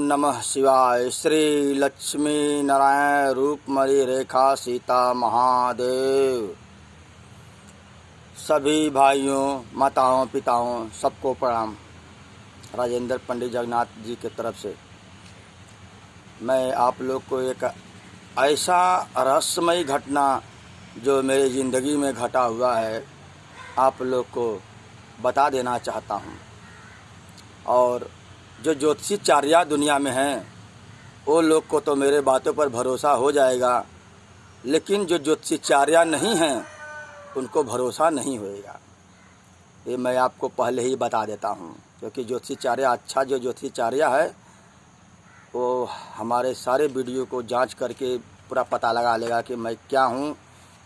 नमः शिवाय। श्री लक्ष्मी नारायण रूपमरी रेखा सीता महादेव। सभी भाइयों, माताओं, पिताओं सबको प्रणाम। राजेंद्र पंडित जगन्नाथ जी की तरफ से मैं आप लोग को एक ऐसा रहस्यमयी घटना जो मेरी ज़िंदगी में घटा हुआ है आप लोग को बता देना चाहता हूँ। और जो ज्योतिषाचार्य दुनिया में हैं वो लोग को तो मेरे बातों पर भरोसा हो जाएगा, लेकिन जो ज्योतिषाचार्य नहीं हैं उनको भरोसा नहीं होएगा। ये मैं आपको पहले ही बता देता हूँ, क्योंकि ज्योतिषाचार्य अच्छा जो ज्योतिषाचार्य है वो हमारे सारे वीडियो को जांच करके पूरा पता लगा लेगा कि मैं क्या हूँ,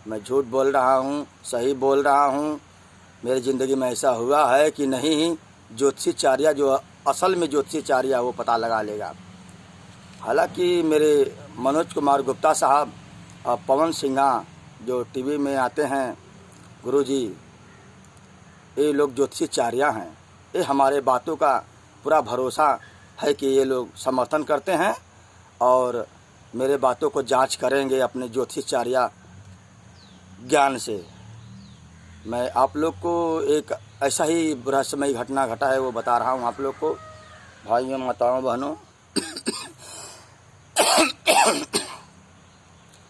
मैं झूठ बोल रहा हूँ, सही बोल रहा हूँ, मेरी ज़िंदगी में ऐसा हुआ है कि नहीं। ज्योतिषाचार्य जो असल में ज्योतिषाचार्य वो पता लगा लेगा। हालांकि मेरे मनोज कुमार गुप्ता साहब और पवन सिंघा जो टीवी में आते हैं, गुरुजी, ये लोग ज्योतिषाचार्य हैं। ये हमारे बातों का पूरा भरोसा है कि ये लोग समर्थन करते हैं और मेरे बातों को जांच करेंगे अपने ज्योतिषाचार्य ज्ञान से। मैं आप लोग को एक ऐसा ही रहस्यमयी घटना घटा है वो बता रहा हूँ आप लोग को, भाइयों, माताओं, बहनों।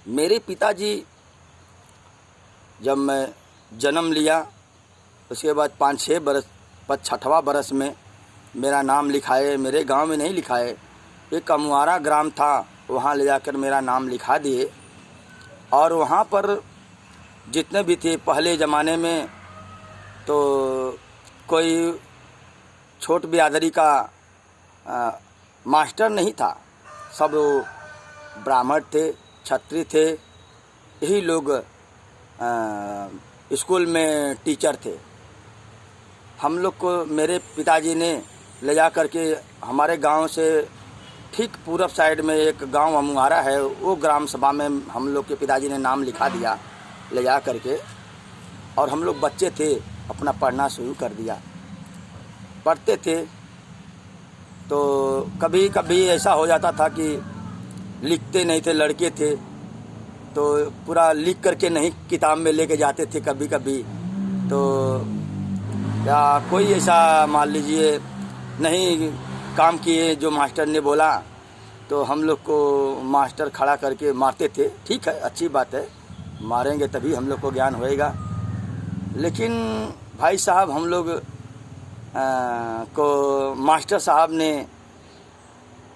मेरे पिताजी जब मैं जन्म लिया उसके बाद 5-6 बरस पर 6वां बरस में मेरा नाम लिखाए। मेरे गांव में नहीं लिखाए, एक कमुआरा ग्राम था, वहाँ ले जाकर मेरा नाम लिखा दिए। और वहाँ पर जितने भी थे पहले ज़माने में तो कोई छोट बिरादरी का मास्टर नहीं था, सब ब्राह्मण थे, क्षत्रिय थे, यही लोग स्कूल में टीचर थे। हम लोग को मेरे पिताजी ने ले जा कर के हमारे गांव से ठीक पूरब साइड में एक गांव अमुआरा है, वो ग्राम सभा में हम लोग के पिताजी ने नाम लिखा दिया ले जा कर के। और हम लोग बच्चे थे, अपना पढ़ना शुरू कर दिया। पढ़ते थे तो कभी कभी ऐसा हो जाता था कि लिखते नहीं थे, लड़के थे तो पूरा लिख करके नहीं किताब में लेके जाते थे। कभी कभी तो या कोई ऐसा मान लीजिए नहीं काम किए जो मास्टर ने बोला तो हम लोग को मास्टर खड़ा करके मारते थे। ठीक है, अच्छी बात है, मारेंगे तभी हम लोग को ज्ञान होएगा। लेकिन भाई साहब हम लोग को मास्टर साहब ने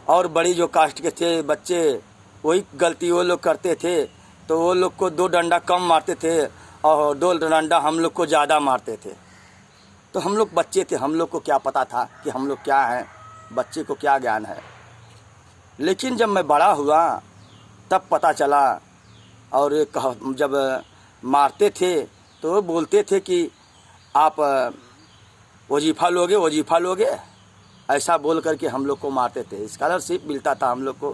और बड़ी जो कास्ट के थे बच्चे वही गलती वो लोग करते थे, तो वो लोग को 2 डंडा कम मारते थे और 2 डंडा हम लोग को ज़्यादा मारते थे। तो हम लोग बच्चे थे, हम लोग को क्या पता था कि हम लोग क्या हैं, बच्चे को क्या ज्ञान है। लेकिन जब मैं बड़ा हुआ तब पता चला। और जब मारते थे तो वो बोलते थे कि आप वजीफ़ा लोगे, वजीफ़ा लोगे, ऐसा बोल करके हम लोग को मारते थे। स्कॉलरशिप मिलता था हम लोग को,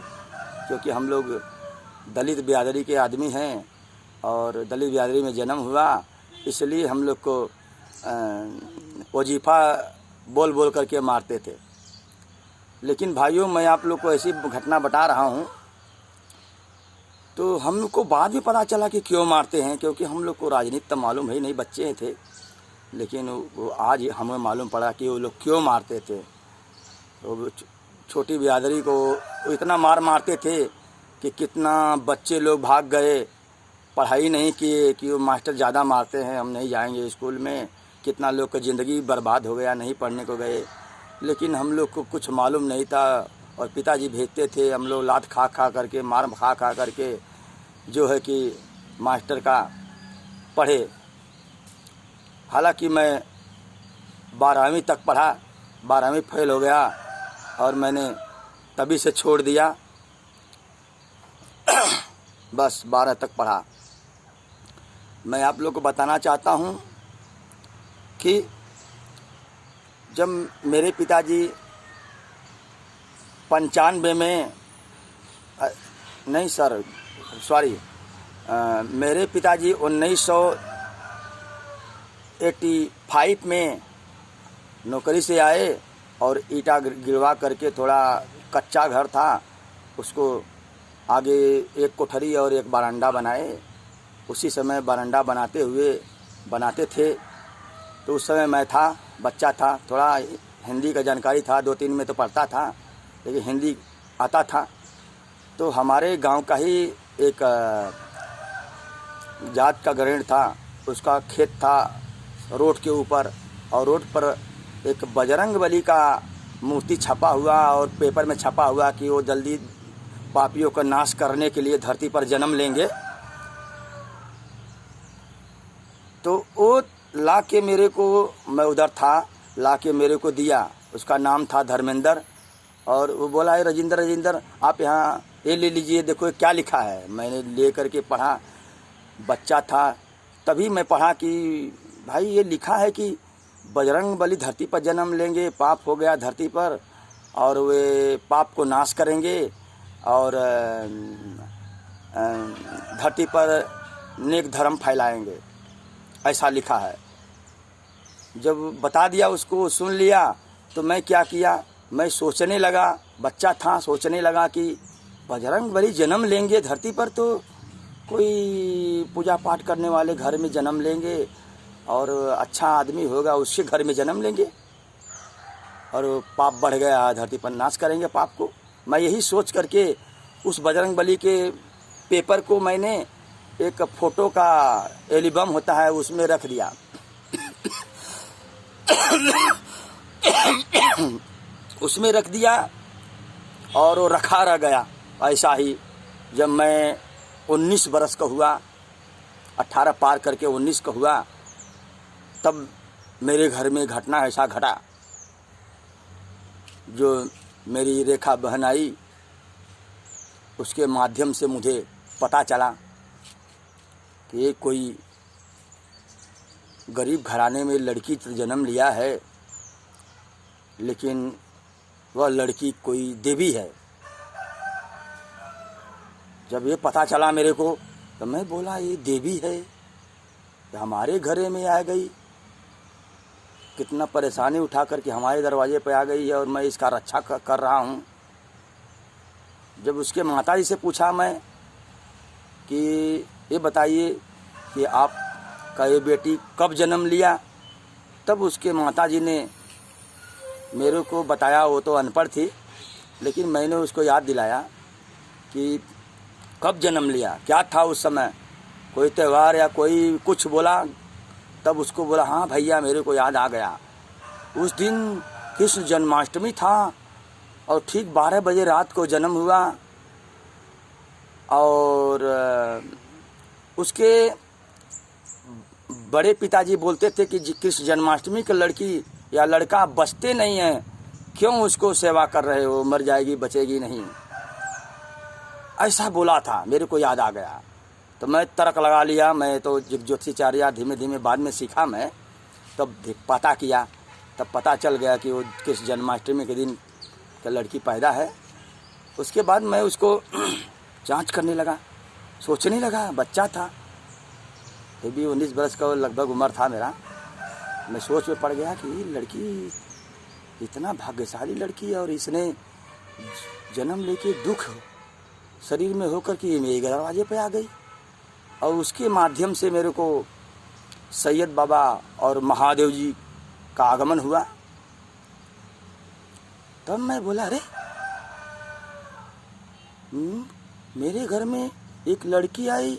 क्योंकि हम लोग दलित बिरादरी के आदमी हैं और दलित बिरादरी में जन्म हुआ, इसलिए हम लोग को वजीफ़ा बोल बोल करके मारते थे। लेकिन भाइयों, मैं आप लोग को ऐसी घटना बता रहा हूँ तो हम लोग को बाद में पता चला कि क्यों मारते हैं, क्योंकि हम लोग को राजनीति तो मालूम है नहीं, बच्चे थे। लेकिन वो आज हमें मालूम पड़ा कि वो लोग क्यों मारते थे। तो छोटी बिरादरी को इतना मारते थे कि कितना बच्चे लोग भाग गए, पढ़ाई नहीं किए कि वो मास्टर ज़्यादा मारते हैं, हम नहीं जाएंगे स्कूल में। कितना लोग की ज़िंदगी बर्बाद हो गया, नहीं पढ़ने को गए। लेकिन हम लोग को कुछ मालूम नहीं था और पिताजी भेजते थे, हम लोग लात खा खा करके, मार खा खा करके जो है कि मास्टर का पढ़े। हालांकि मैं 12वीं तक पढ़ा, 12वीं फेल हो गया और मैंने तभी से छोड़ दिया। बस 12 तक पढ़ा। मैं आप लोग को बताना चाहता हूँ कि जब मेरे पिताजी 95 में नहीं सर सॉरी मेरे पिताजी 1985 में नौकरी से आए और ईंटा गिरवा करके थोड़ा कच्चा घर था, उसको आगे एक कोठरी और एक बरांडा बनाए। उसी समय बरांडा बनाते थे तो उस समय मैं था, बच्चा था, थोड़ा हिंदी का जानकारी था, 2-3 में तो पढ़ता था, लेकिन हिंदी आता था। तो हमारे गांव का ही एक जात का ग्रामीण था, उसका खेत था रोड के ऊपर, और रोड पर एक बजरंगबली का मूर्ति छपा हुआ और पेपर में छपा हुआ कि वो जल्दी पापियों का नाश करने के लिए धरती पर जन्म लेंगे। तो वो ला के मेरे को, मैं उधर था, ला के मेरे को दिया। उसका नाम था धर्मेंद्र, और वो बोला है राजेंद्र आप यहाँ ये ले लीजिए, देखो क्या लिखा है। मैंने ले करके पढ़ा, बच्चा था तभी मैं पढ़ा कि भाई ये लिखा है कि बजरंगबली धरती पर जन्म लेंगे, पाप हो गया धरती पर और वे पाप को नाश करेंगे और धरती पर नेक धर्म फैलाएंगे, ऐसा लिखा है। जब बता दिया उसको, सुन लिया, तो मैं क्या किया, मैं सोचने लगा, बच्चा था, सोचने लगा कि बजरंगबली जन्म लेंगे धरती पर तो कोई पूजा पाठ करने वाले घर में जन्म लेंगे और अच्छा आदमी होगा उसके घर में जन्म लेंगे और पाप बढ़ गया धरती पर नाश करेंगे पाप को। मैं यही सोच करके उस बजरंगबली के पेपर को मैंने एक फ़ोटो का एल्बम होता है उसमें रख दिया। उसमें रख दिया और वो रखा रह गया। ऐसा ही जब मैं 19 बरस का हुआ, 18 पार करके 19 का हुआ, तब मेरे घर में घटना ऐसा घटा, जो मेरी रेखा बहन आई, उसके माध्यम से मुझे पता चला कि ये कोई गरीब घराने में लड़की तो जन्म लिया है, लेकिन वह लड़की कोई देवी है। जब ये पता चला मेरे को, तो मैं बोला ये देवी है, हमारे घरे में आ गई, कितना परेशानी उठा करके हमारे दरवाजे पे आ गई है और मैं इसका रक्षा कर रहा हूँ। जब उसके माताजी से पूछा मैं कि ये बताइए कि आपका ये बेटी कब जन्म लिया, तब उसके माताजी ने मेरे को बताया। वो तो अनपढ़ थी, लेकिन मैंने उसको याद दिलाया कि कब जन्म लिया, क्या था उस समय, कोई त्यौहार या कोई कुछ बोला, तब उसको बोला हाँ भैया मेरे को याद आ गया, उस दिन कृष्ण जन्माष्टमी था और ठीक 12 बजे रात को जन्म हुआ। और उसके बड़े पिताजी बोलते थे कि कृष्ण जन्माष्टमी की लड़की या लड़का बचते नहीं हैं, क्यों उसको सेवा कर रहे हो, मर जाएगी बचेगी नहीं, ऐसा बोला था। मेरे को याद आ गया तो मैं तर्क लगा लिया। मैं तो ज्योतिषाचार्य धीमे धीमे बाद में सीखा मैं, तब पता किया, तब पता चल गया कि वो किस जन्माष्टमी के दिन का लड़की पैदा है। उसके बाद मैं उसको जांच करने लगा, सोचने लगा, बच्चा था, फिर भी 19 बरस का लगभग उम्र था मेरा। मैं सोच में पड़ गया कि लड़की इतना भाग्यशाली लड़की है और इसने जन्म लेके दुख शरीर में होकर के मेरे दरवाजे पे आ गई। और उसके माध्यम से मेरे को सैयद बाबा और महादेव जी का आगमन हुआ। तब मैं बोला अरे मेरे घर में एक लड़की आई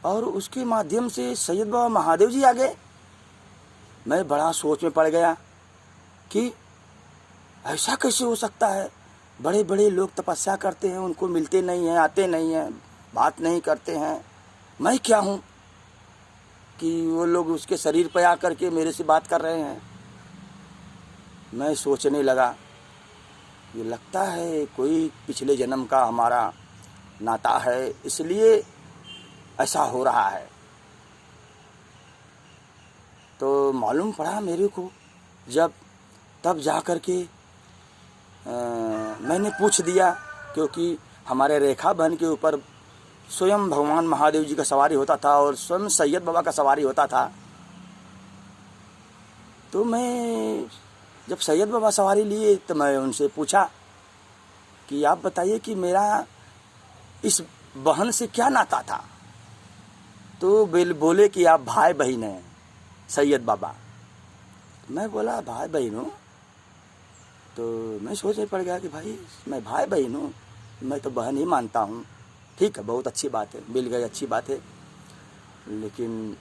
और उसके माध्यम से सैयद बाबा महादेव जी आ गए। मैं बड़ा सोच में पड़ गया कि ऐसा कैसे हो सकता है, बड़े बड़े लोग तपस्या करते हैं, उनको मिलते नहीं हैं, आते नहीं हैं, बात नहीं करते हैं, मैं क्या हूँ कि वो लोग उसके शरीर पर आकर के मेरे से बात कर रहे हैं। मैं सोचने लगा, ये लगता है कोई पिछले जन्म का हमारा नाता है, इसलिए ऐसा हो रहा है। तो मालूम पड़ा मेरे को, जब तब जा कर के मैंने पूछ दिया, क्योंकि हमारे रेखा बहन के ऊपर स्वयं भगवान महादेव जी का सवारी होता था और स्वयं सैयद बाबा का सवारी होता था। तो मैं जब सैयद बाबा सवारी लिए तो मैं उनसे पूछा कि आप बताइए कि मेरा इस बहन से क्या नाता था। तो बोले कि आप भाई बहन हैं सैयद बाबा। मैं बोला भाई बहन हूँ। तो मैं सोचने पड़ गया कि भाई मैं भाई बहन हूँ, मैं तो बहन ही मानता हूँ। ठीक है, बहुत अच्छी बात है, मिल गई, अच्छी बात है। लेकिन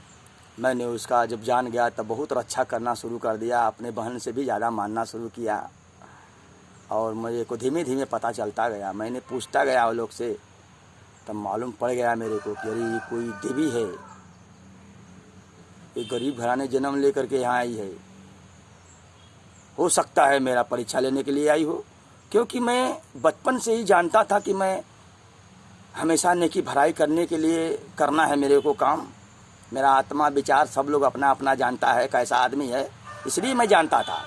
मैंने उसका जब जान गया तब बहुत रक्षा करना शुरू कर दिया, अपने बहन से भी ज़्यादा मानना शुरू किया। और मुझे को धीमे धीमे पता चलता गया, मैंने पूछता गया वो लोग से, तब मालूम पड़ गया मेरे को कि अरे ये कोई देवी है, एक गरीब घराने जन्म लेकर के यहाँ आई है। हो सकता है मेरा परीक्षा लेने के लिए आई हो, क्योंकि मैं बचपन से ही जानता था कि मैं हमेशा नेकी भलाई करने के लिए करना है मेरे को काम। मेरा आत्मा विचार सब लोग अपना अपना जानता है कैसा आदमी है, इसलिए मैं जानता था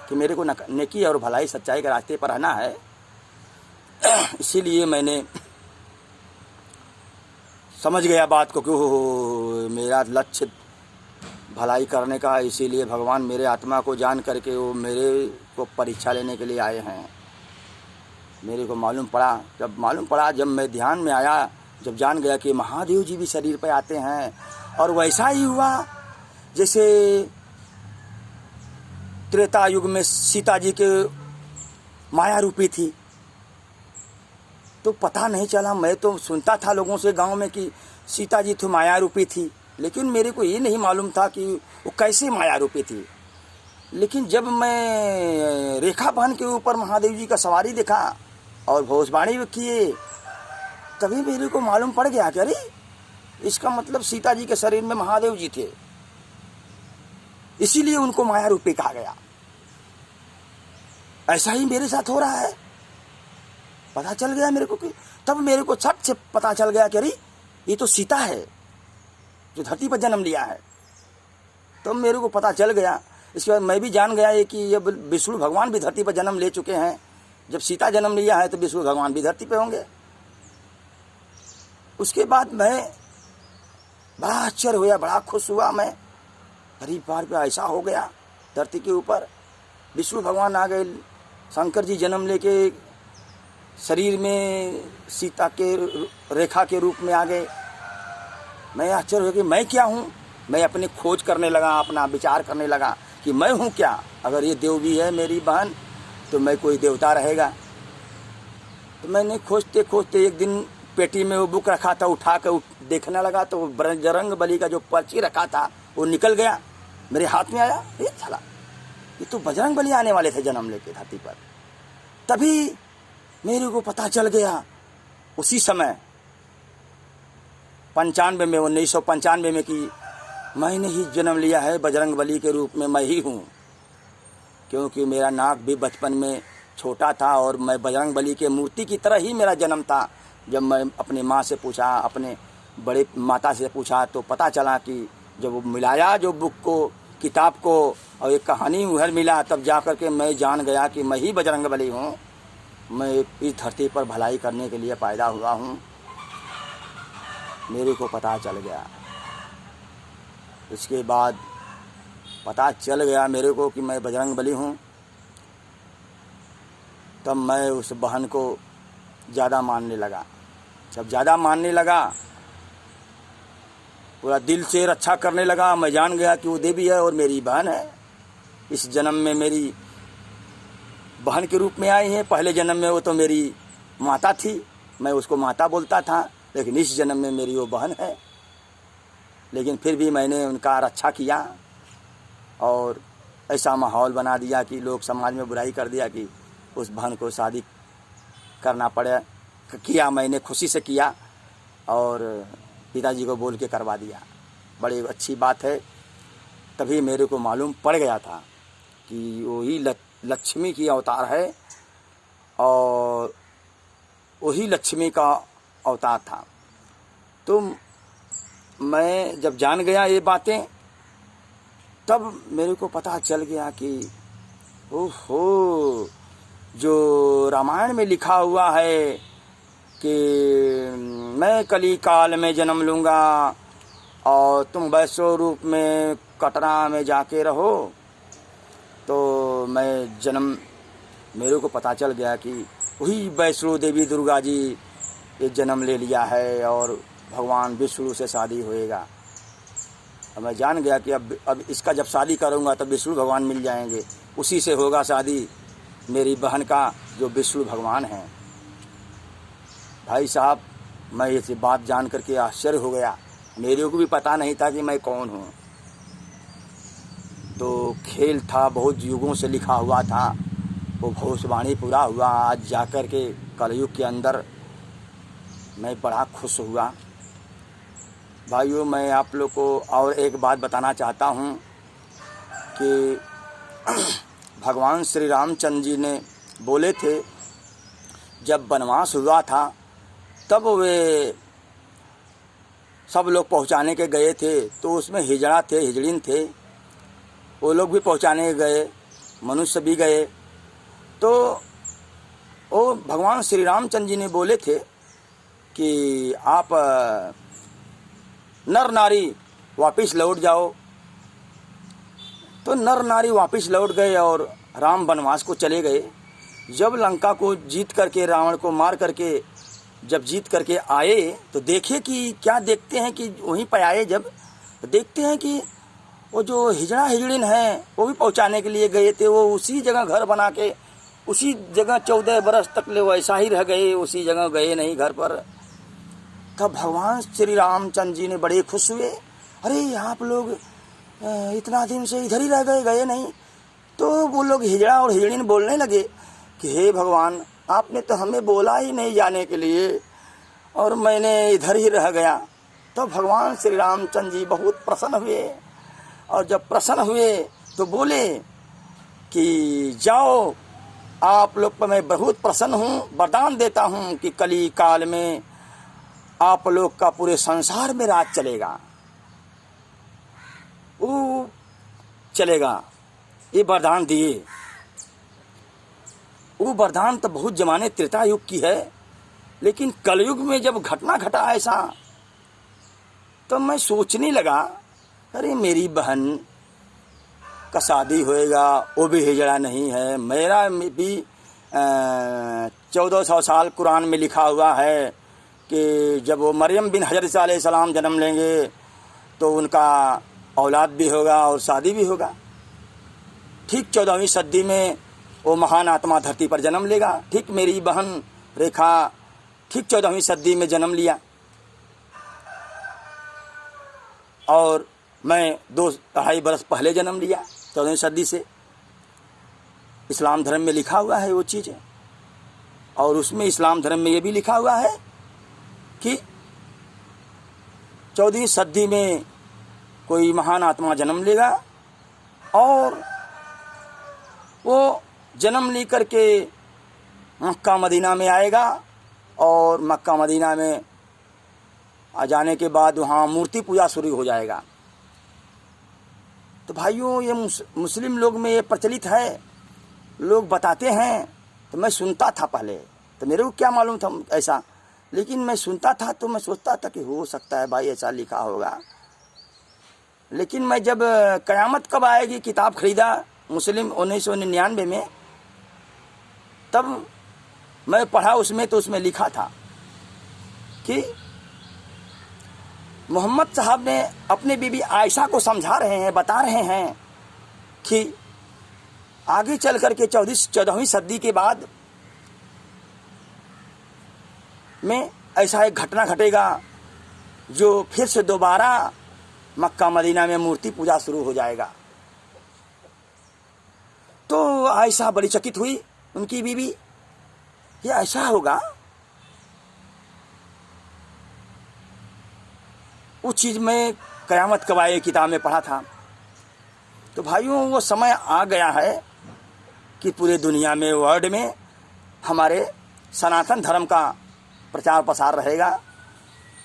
कि मेरे को नेकी और भलाई सच्चाई के रास्ते पर रहना है। इसीलिए मैंने समझ गया बात को कि मेरा लक्ष्य भलाई करने का, इसीलिए भगवान मेरे आत्मा को जान करके वो मेरे को परीक्षा लेने के लिए आए हैं। मेरे को मालूम पड़ा जब मैं ध्यान में आया, जब जान गया कि महादेव जी भी शरीर पे आते हैं। और वैसा ही हुआ जैसे त्रेता युग में सीता जी के माया रूपी थी। तो पता नहीं चला, मैं तो सुनता था लोगों से गांव में कि सीता जी तो माया रूपी थी, लेकिन मेरे को ये नहीं मालूम था कि वो कैसे माया रूपी थी। लेकिन जब मैं रेखा बहन के ऊपर महादेव जी का सवारी देखा और भविष्यवाणी किए, तभी मेरे को मालूम पड़ गया कि अरे इसका मतलब सीता जी के शरीर में महादेव जी थे, इसीलिए उनको माया रूपी कहा गया। ऐसा ही मेरे साथ हो रहा है, पता चल गया मेरे को कि तब मेरे को छट से पता चल गया कि अरे ये तो सीता है जो धरती पर जन्म लिया है। तब मेरे को पता चल गया। इसके बाद मैं भी जान गया ये कि ये विष्णु भगवान भी धरती पर जन्म ले चुके हैं। जब सीता जन्म लिया है तो विष्णु भगवान भी धरती पे होंगे। उसके बाद मैं बड़ा आश्चर्य हुआ, बड़ा खुश हुआ मैं, अरे बार पे ऐसा हो गया धरती के ऊपर विष्णु भगवान आ गए, शंकर जी जन्म लेके शरीर में सीता के रेखा के रूप में आ गए। मैं आश्चर्य हो कि मैं क्या हूँ। मैं अपनी खोज करने लगा, अपना विचार करने लगा कि मैं हूँ क्या। अगर ये देव भी है मेरी बहन तो मैं कोई देवता रहेगा। तो मैंने खोजते खोजते एक दिन पेटी में वो बुक रखा था, उठा कर देखने लगा तो बजरंग बली का जो पर्ची रखा था वो निकल गया, मेरे हाथ में आया। ये चला, ये तो बजरंग बली आने वाले थे जन्म लेके धरती पर। तभी मेरे को पता चल गया उसी समय 1995 में कि मैंने ही जन्म लिया है बजरंग बली के रूप में, मैं ही हूँ। क्योंकि मेरा नाक भी बचपन में छोटा था और मैं बजरंग बली के मूर्ति की तरह ही मेरा जन्म था। जब मैं अपनी माँ से पूछा, अपने बड़े माता से पूछा, तो पता चला कि जब वो मिलाया जो बुक को, किताब को और एक कहानी उधर मिला, तब जा कर के मैं जान गया कि मैं ही बजरंग बली हूँ। मैं इस धरती पर भलाई करने के लिए पैदा हुआ हूँ। मेरे को पता चल गया। इसके बाद पता चल गया मेरे को कि मैं बजरंग बली हूँ। तब मैं उस बहन को ज़्यादा मानने लगा। जब ज़्यादा मानने लगा, पूरा दिल से रक्षा करने लगा। मैं जान गया कि वो देवी है और मेरी बहन है। इस जन्म में मेरी बहन के रूप में आई है। पहले जन्म में वो तो मेरी माता थी, मैं उसको माता बोलता था, लेकिन इस जन्म में मेरी वो बहन है। लेकिन फिर भी मैंने उनका रक्षा किया और ऐसा माहौल बना दिया कि लोग समाज में बुराई कर दिया कि उस बहन को शादी करना पड़े। किया, मैंने खुशी से किया और पिताजी को बोल के करवा दिया। बड़ी अच्छी बात है। तभी मेरे को मालूम पड़ गया था कि वही लक्ष्मी की अवतार है और वही लक्ष्मी का अवतार था। तो मैं जब जान गया ये बातें, तब मेरे को पता चल गया कि ओहो, जो रामायण में लिखा हुआ है कि मैं कली काल में जन्म लूँगा और तुम वैश्य रूप में कटरा में जाके रहो, तो मैं जन्म मेरे को पता चल गया कि वही वैष्णो देवी दुर्गा जी ये जन्म ले लिया है और भगवान विष्णु से शादी होएगा। अब मैं जान गया कि अब इसका जब शादी करूँगा तो विष्णु भगवान मिल जाएंगे, उसी से होगा शादी मेरी बहन का जो विष्णु भगवान हैं। भाई साहब, मैं ये बात जान करके आश्चर्य हो गया। मेरे को भी पता नहीं था कि मैं कौन हूँ। तो खेल था, बहुत युगों से लिखा हुआ था, वो भविष्यवाणी पूरा हुआ। आज जाकर के कलयुग के अंदर मैं बड़ा खुश हुआ। भाइयों, मैं आप लोग को और एक बात बताना चाहता हूँ कि भगवान श्री रामचंद्र जी ने बोले थे, जब वनवास हुआ था तब वे सब लोग पहुँचाने के गए थे, तो उसमें हिजड़ा थे, हिजड़िन थे, वो लोग भी पहुँचाने गए, मनुष्य भी गए। तो वो भगवान श्री रामचंद्र जी ने बोले थे कि आप नर नारी वापस लौट जाओ। तो नर नारी वापस लौट गए और राम वनवास को चले गए। जब लंका को जीत करके, रावण को मार करके जब जीत करके आए तो देखे कि क्या देखते हैं कि वहीं पर आए, जब देखते हैं कि वो जो हिजड़ा हिजड़िन है वो भी पहुंचाने के लिए गए थे, वो उसी जगह घर बना के उसी जगह 14 बरस तक ले वैसा ही रह गए, उसी जगह गए नहीं घर पर। तब भगवान श्री रामचंद्र जी ने बड़े खुश हुए, अरे आप लोग इतना दिन से इधर ही रह गए, गए नहीं। तो वो लोग हिजड़ा और हिजड़िन बोलने लगे कि हे भगवान, आपने तो हमें बोला ही नहीं जाने के लिए और मैंने इधर ही रह गया। तो भगवान श्री रामचंद्र जी बहुत प्रसन्न हुए, और जब प्रसन्न हुए तो बोले कि जाओ, आप लोग पर मैं बहुत प्रसन्न हूँ, वरदान देता हूँ कि कली काल में आप लोग का पूरे संसार में राज चलेगा, वो चलेगा। ये वरदान दिए। वो वरदान तो बहुत जमाने त्रेता युग की है, लेकिन कलयुग में जब घटना घटा ऐसा, तो मैं सोचने लगा, अरे मेरी बहन का शादी होएगा, वो भी हिजड़ा नहीं है, मेरा भी 1400 साल कुरान में लिखा हुआ है कि जब वो मरियम बिन हजरत अलैहिस्सलाम जन्म लेंगे तो उनका औलाद भी होगा और शादी भी होगा। ठीक 14वीं सदी में वो महान आत्मा धरती पर जन्म लेगा। ठीक मेरी बहन रेखा ठीक 14वीं सदी में जन्म लिया, और मैं 2-2.5 बरस पहले जन्म लिया 14वीं सदी से। इस्लाम धर्म में लिखा हुआ है वो चीज़, और उसमें इस्लाम धर्म में ये भी लिखा हुआ है कि 14वीं सदी में कोई महान आत्मा जन्म लेगा, और वो जन्म लेकर के मक्का मदीना में आएगा, और मक्का मदीना में आ जाने के बाद वहाँ मूर्ति पूजा शुरू हो जाएगा। तो भाइयों, ये मुस्लिम लोग में ये प्रचलित है, लोग बताते हैं। तो मैं सुनता था पहले, तो मेरे को क्या मालूम था ऐसा, लेकिन मैं सुनता था तो मैं सोचता था कि हो सकता है भाई ऐसा लिखा होगा। लेकिन मैं जब क़यामत कब आएगी किताब खरीदा मुस्लिम 1999 में, तब मैं पढ़ा उसमें, तो उसमें लिखा था कि मोहम्मद साहब ने अपने बीबी आयशा को समझा रहे हैं, बता रहे हैं कि आगे चल कर के 14वीं सदी के बाद में ऐसा एक घटना घटेगा जो फिर से दोबारा मक्का मदीना में मूर्ति पूजा शुरू हो जाएगा। तो आयशा बड़ी चकित हुई, उनकी बीवी, ये ऐसा होगा? उस चीज़ में क़यामत कब आए किताब में पढ़ा था। तो भाइयों, वो समय आ गया है कि पूरे दुनिया में, वर्ल्ड में हमारे सनातन धर्म का प्रचार प्रसार रहेगा,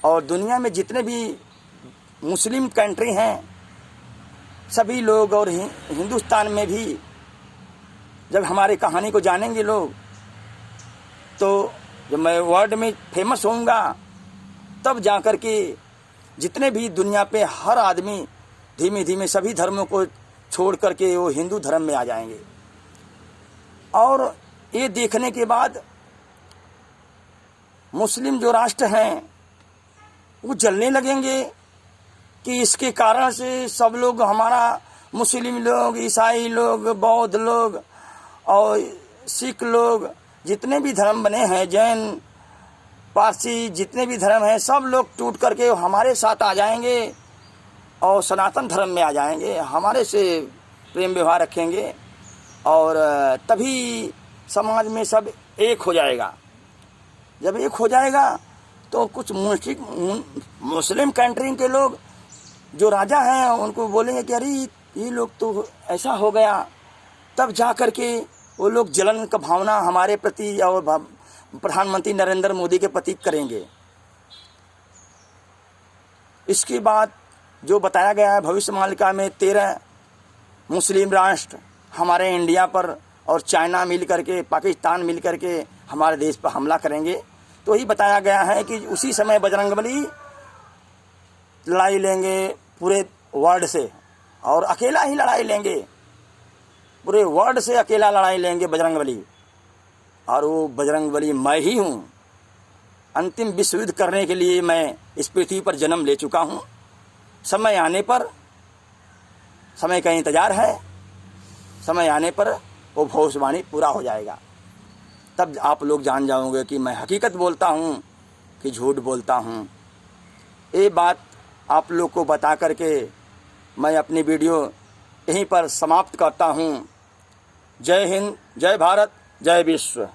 और दुनिया में जितने भी मुस्लिम कंट्री हैं सभी लोग, और हिंदुस्तान में भी जब हमारी कहानी को जानेंगे लोग, तो जब मैं वर्ल्ड में फेमस होऊंगा, तब जाकर के जितने भी दुनिया पे हर आदमी धीमे धीमे सभी धर्मों को छोड़ करके वो हिंदू धर्म में आ जाएंगे। और ये देखने के बाद मुस्लिम जो राष्ट्र हैं वो जलने लगेंगे कि इसके कारण से सब लोग, हमारा मुस्लिम लोग, ईसाई लोग, बौद्ध लोग और सिख लोग, जितने भी धर्म बने हैं, जैन, पारसी, जितने भी धर्म हैं, सब लोग टूट करके हमारे साथ आ जाएंगे और सनातन धर्म में आ जाएंगे, हमारे से प्रेम व्यवहार रखेंगे और तभी समाज में सब एक हो जाएगा। जब एक हो जाएगा तो कुछ मुस्लिम कंट्री के लोग जो राजा हैं उनको बोलेंगे कि अरे ये लोग तो ऐसा हो गया, तब जा कर के वो लोग जलन का भावना हमारे प्रति और प्रधानमंत्री नरेंद्र मोदी के प्रति करेंगे। इसके बाद जो बताया गया है भविष्यवाणी में 13 मुस्लिम राष्ट्र हमारे इंडिया पर और चाइना मिल करके, पाकिस्तान मिल करके हमारे देश पर हमला करेंगे। तो ही बताया गया है कि उसी समय बजरंगबली लड़ाई लेंगे पूरे वर्ल्ड से, और अकेला ही लड़ाई लेंगे, पूरे वर्ल्ड से अकेला लड़ाई लेंगे बजरंगबली। और वो बजरंगबली मैं ही हूँ। अंतिम विश्व युद्ध करने के लिए मैं इस पृथ्वी पर जन्म ले चुका हूँ। समय आने पर, समय का इंतज़ार है, समय आने पर वो भविष्यवाणी पूरा हो जाएगा। तब आप लोग जान जाओगे कि मैं हकीकत बोलता हूँ कि झूठ बोलता हूँ। ये बात आप लोग को बता करके मैं अपनी वीडियो यहीं पर समाप्त करता हूँ। जय हिंद, जय भारत, जय विश्व।